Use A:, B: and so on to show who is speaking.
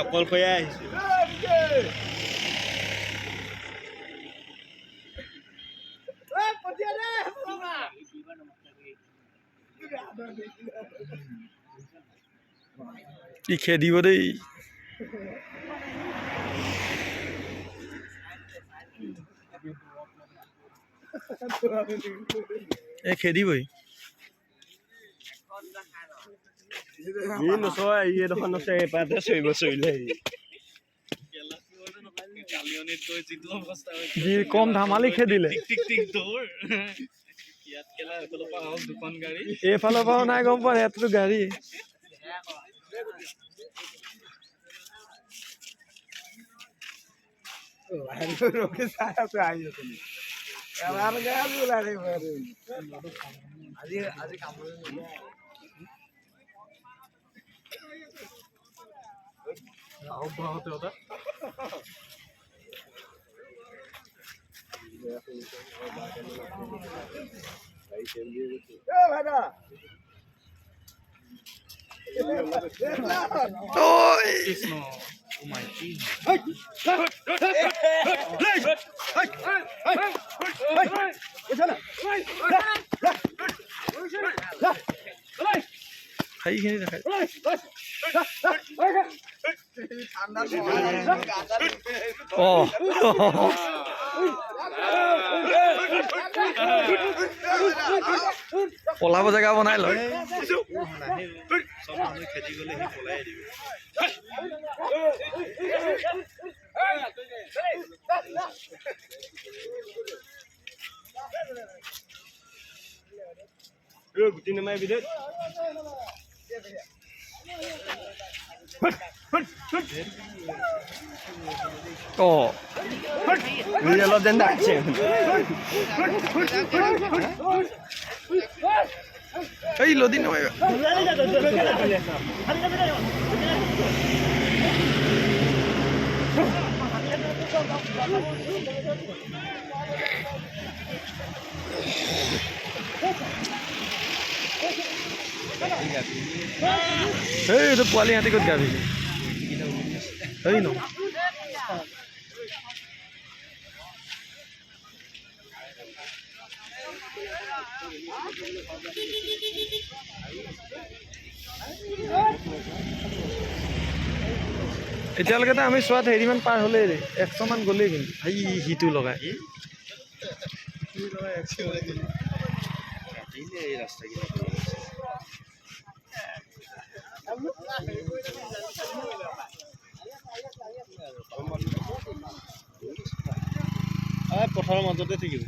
A: অকল কৈয়ে আহিছো ই খেদিব দেই এ খেদিবই নচয় ই এডোখৰ নচয় এপাতে চৰিব চৰিলে যি কম ধেমালি খেদিলে এইফালৰ পৰাও নাই গম পোৱা ইয়াততো গাড়ী সেইখিনি দেখাই পলাব জেগা বনাই লয় খেতি গলে সি পলাই দিব গুটি নমাই বিদে অলপ যেন ডাকছে এই লদি নমাইবা এইটো পোৱালি হাতী ক'ত গাবি এই ন এতিয়ালৈকে আমি চোৱাত হেৰিমান পাৰ হ'লেই 100 মান গ'লেই কিন্তু ভাই সিটো লগাই পথাৰৰ মাজতে থাকিব